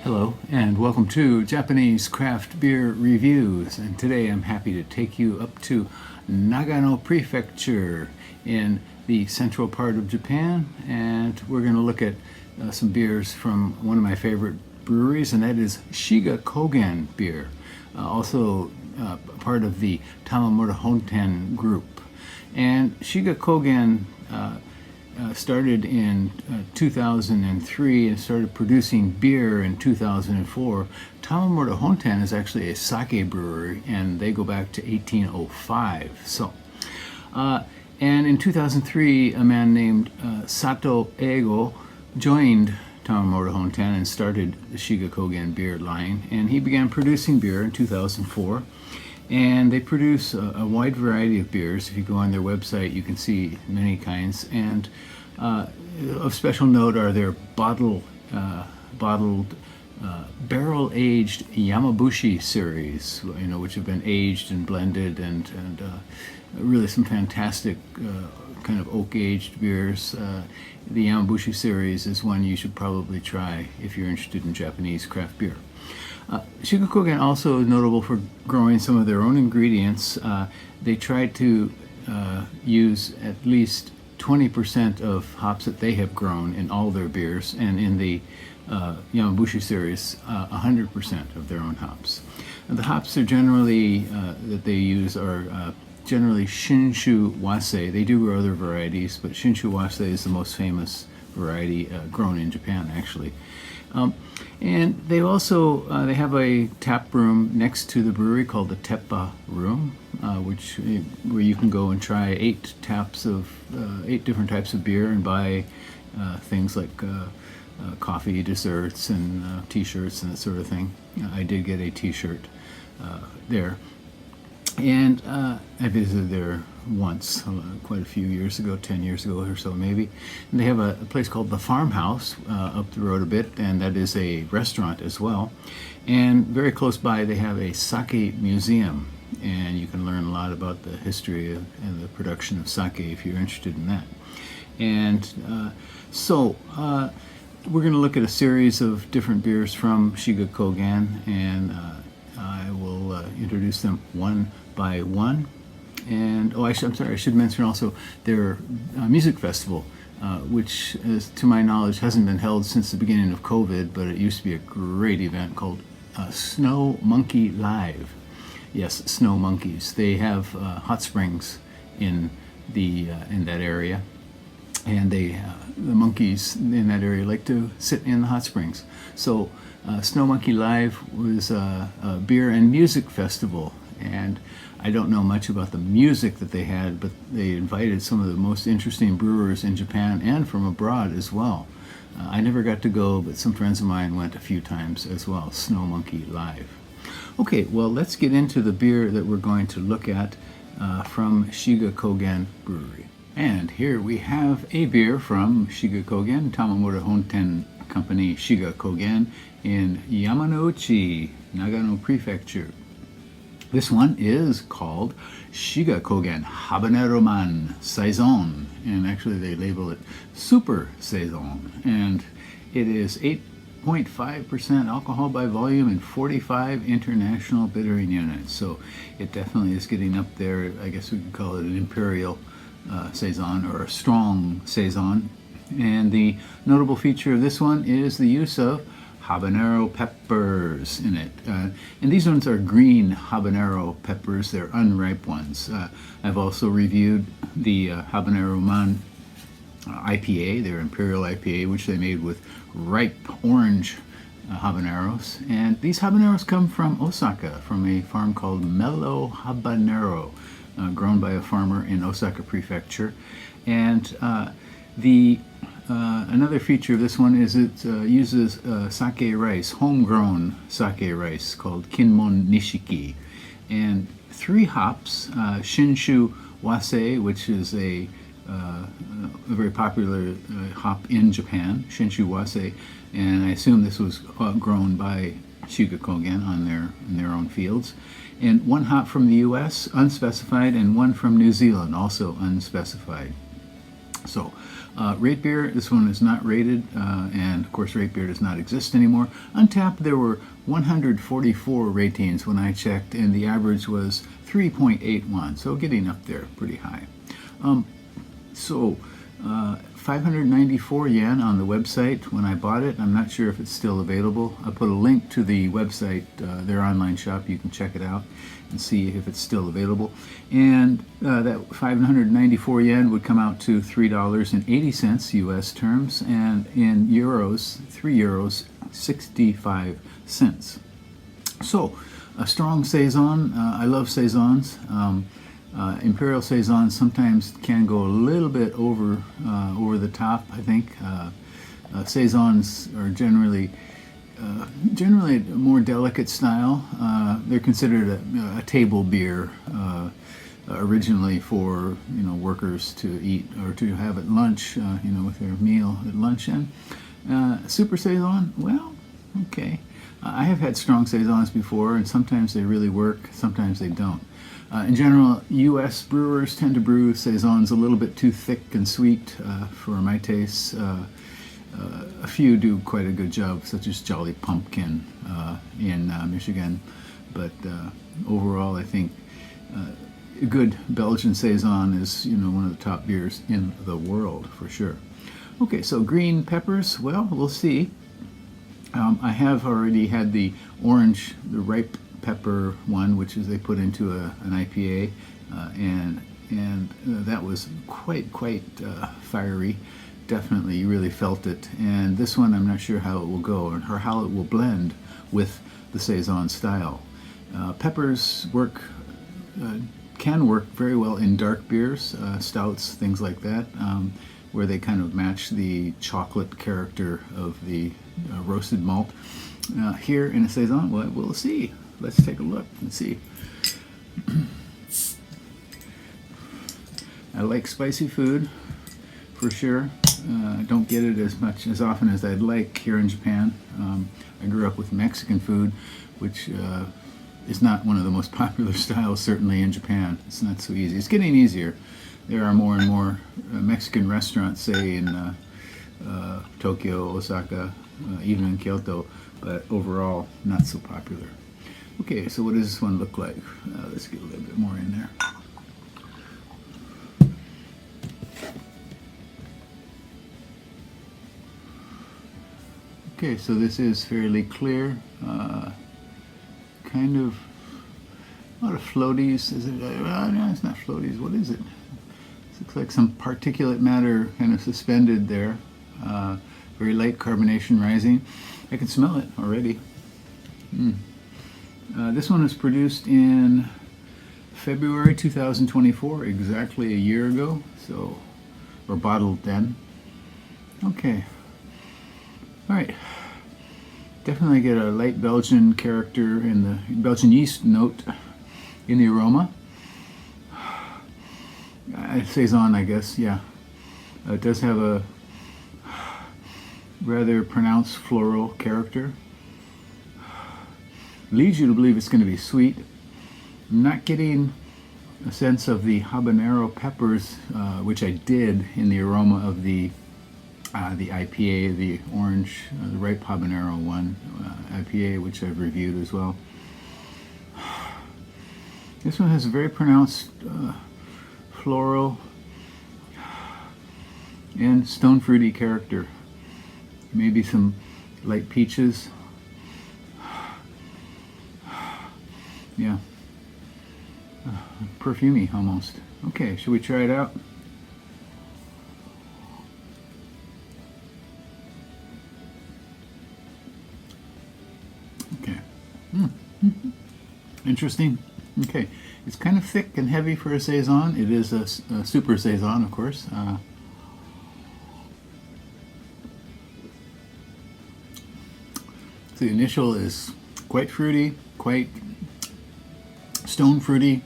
Hello and welcome to Japanese Craft Beer Reviews, and today I'm happy to take you up to Nagano Prefecture in the central part of Japan, and we're going to look at some beers from one of my favorite breweries, and that is Shiga Kogen beer, also part of the Tamamura-Honten group. And Shiga Kogen started in 2003 and started producing beer in 2004. Tamamura-Honten is actually a sake brewery, and they go back to 1805. And in 2003, a man named Sato Eigo joined Tamamura-Honten and started the Shiga Kogen beer line, and he began producing beer in 2004. And they produce a wide variety of beers. If you go on their website, you can see many kinds. And of special note are their bottled barrel-aged Yamabushi series, which have been aged and blended, and really some fantastic kind of oak-aged beers. The Yamabushi series is one you should probably try if you're interested in Japanese craft beer. Shiga Kogen also is notable for growing some of their own ingredients. They try to use at least 20% of hops that they have grown in all their beers, and in the Yamabushi series, 100% of their own hops. And the hops are generally that they use are generally Shinshu Wase. They do grow other varieties, but Shinshu Wase is the most famous variety grown in Japan, actually. And they also they have a tap room next to the brewery called the Teppa Room, where you can go and try 8 different types of beer and buy things like coffee, desserts, and T-shirts and that sort of thing. I did get a T-shirt there, and I visited there once, quite a few years ago, 10 years ago or so maybe. And they have a place called the Farmhouse up the road a bit, and that is a restaurant as well. And very close by they have a sake museum, and you can learn a lot about the history and the production of sake if you're interested in that. And we're going to look at a series of different beers from Shiga Kogen, and I will introduce them one by one. And I should mention also their music festival, which, to my knowledge, hasn't been held since the beginning of COVID, but it used to be a great event called Snow Monkey Live. Yes, Snow Monkeys. They have hot springs in that area, and the monkeys in that area like to sit in the hot springs. So Snow Monkey Live was a beer and music festival, and I don't know much about the music that they had, but they invited some of the most interesting brewers in Japan and from abroad as well. I never got to go, but some friends of mine went a few times as well. Snow Monkey Live. Okay, well, let's get into the beer that we're going to look at from Shiga Kogen Brewery. And here we have a beer from Shiga Kogen, Tamamura-Honten Company, Shiga Kogen, in Yamanouchi, Nagano Prefecture. This one is called Shiga Kogen Habanero Man Saison, and actually they label it Super Saison, and it is 8.5% alcohol by volume and 45 international bittering units. So it definitely is getting up there. I guess we could call it an imperial Saison or a strong Saison. And the notable feature of this one is the use of habanero peppers in it. And these ones are green habanero peppers. They're unripe ones. I've also reviewed the Habanero Man IPA, their Imperial IPA, which they made with ripe orange habaneros. And these habaneros come from Osaka, from a farm called Mellow Habanero, grown by a farmer in Osaka Prefecture. And another feature of this one is it uses sake rice, homegrown sake rice called Kinmon Nishiki, and 3 hops, Shinshu Wase, which is a very popular hop in Japan, Shinshu Wase, and I assume this was grown by Shiga Kogen in their own fields, and 1 hop from the U.S., unspecified, and 1 from New Zealand, also unspecified. So, rate beer, this one is not rated, and of course rate beer does not exist anymore. Untapped, there were 144 ratings when I checked, and the average was 3.81, so getting up there pretty high. So, 594 yen on the website when I bought it. I'm not sure if it's still available. I put a link to the website, their online shop. You can check it out and see if it's still available. And that 594 yen would come out to $3.80 US terms, and in euros, €3.65. So, a strong Saison. I love Saisons. Imperial Saisons sometimes can go a little bit over the top, I think. Saisons are generally a more delicate style. They're considered a table beer originally for workers to eat or to have at lunch, with their meal at lunch. And Super Saison, well, okay. I have had strong Saisons before, and sometimes they really work, sometimes they don't. In general, U.S. brewers tend to brew Saisons a little bit too thick and sweet for my tastes. A few do quite a good job, such as Jolly Pumpkin in Michigan. But overall, I think a good Belgian Saison is, one of the top beers in the world, for sure. Okay, so green peppers, well, we'll see. I have already had the ripe pepper one, which is they put into an IPA, and that was quite fiery. Definitely, you really felt it. And this one, I'm not sure how it will go or how it will blend with the Saison style. Peppers can work very well in dark beers, stouts, things like that, where they kind of match the chocolate character of the roasted malt. Here in a Saison, well, we'll see. Let's take a look and see. I like spicy food, for sure. I don't get it as often as I'd like here in Japan. I grew up with Mexican food, which is not one of the most popular styles, certainly in Japan. It's not so easy. It's getting easier. There are more and more Mexican restaurants, say in Tokyo, Osaka, even in Kyoto, but overall not so popular. Okay, so what does this one look like? Let's get a little bit more in there. Okay, so this is fairly clear. Kind of a lot of floaties. Is it? No, it's not floaties. What is it? It looks like some particulate matter kind of suspended there. Very light carbonation rising. I can smell it already. This one was produced in February 2024, exactly a year ago, or bottled then. Okay. All right. Definitely get a light Belgian character in the Belgian yeast note in the aroma. Saison, I guess, yeah. It does have a rather pronounced floral character. Leads you to believe it's going to be sweet. I'm not getting a sense of the habanero peppers, which I did in the aroma of the IPA, the orange, the ripe habanero one, IPA, which I've reviewed as well. This one has a very pronounced floral and stone fruity character. Maybe some light peaches. Yeah. Perfumey almost. Okay, should we try it out? Okay. Interesting. Okay. It's kind of thick and heavy for a Saison. It is a super Saison, of course. So the initial is quite fruity, quite stone fruity.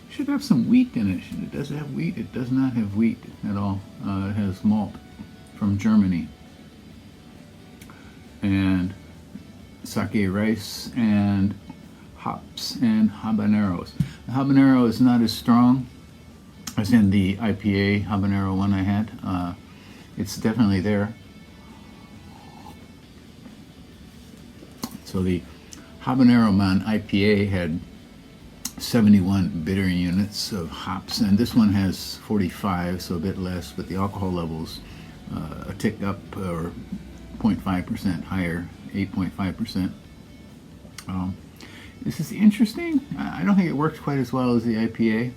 Should have some wheat in it. It does have wheat. It does not have wheat at all. It has malt from Germany and sake rice and hops and habaneros. The habanero is not as strong as in the IPA habanero one I had. It's definitely there. So the Habanero Man IPA had 71 bitter units of hops, and this one has 45, so a bit less, but the alcohol levels a tick up, or 0.5% higher, 8.5%. This is interesting. I don't think it worked quite as well as the IPA.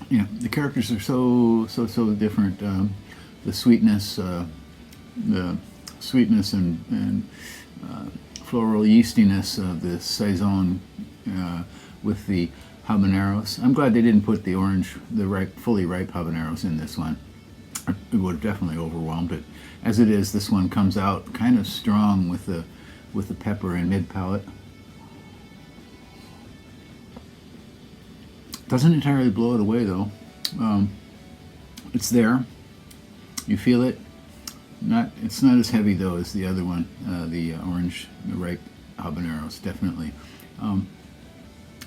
Yeah, the characters are so different. The sweetness and floral yeastiness of the Saison with the habaneros. I'm glad they didn't put the fully ripe habaneros in this one. It would have definitely overwhelmed it. As it is, this one comes out kind of strong with the pepper and mid palate. Doesn't entirely blow it away though. It's there. You feel it. It's not as heavy though as the other one, the ripe habaneros, definitely.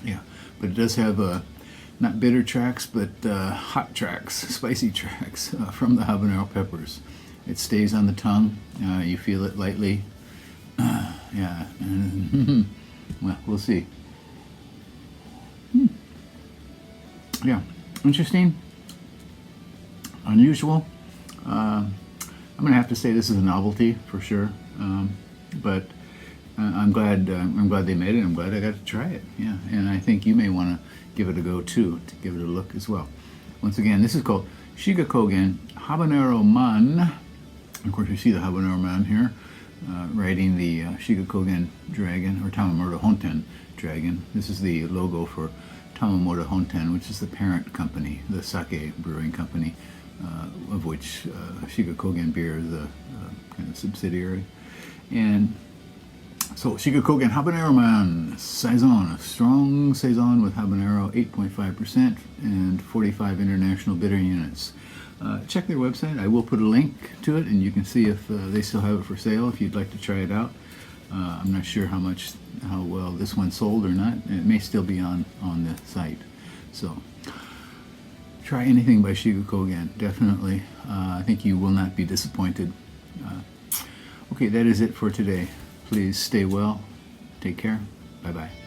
Yeah, but it does have not bitter tracks, but hot tracks, spicy tracks from the habanero peppers. It stays on the tongue. You feel it lightly. Yeah, well, we'll see. Yeah, interesting, unusual. I'm gonna have to say this is a novelty for sure, but I'm glad they made it. I'm glad I got to try it. Yeah, and I think you may want to give it a go too, to give it a look as well. Once again, this is called Shiga Kogen Habanero Man. Of course, you see the Habanero Man here, riding the Shiga Kogen dragon, or Tamamura-Honten dragon. This is the logo for Tamamura-Honten, which is the parent company, the sake brewing company, of which Shiga Kogen beer is a kind of subsidiary. And so Shiga Kogen Habanero Man Saison, a strong Saison with habanero, 8.5% and 45 international bitter units. Check their website. I will put a link to it, and you can see if they still have it for sale if you'd like to try it out. I'm not sure how well this one sold or not. It may still be on the site. So try anything by Shiga Kogen, definitely. I think you will not be disappointed. Okay, that is it for today. Please stay well. Take care. Bye-bye.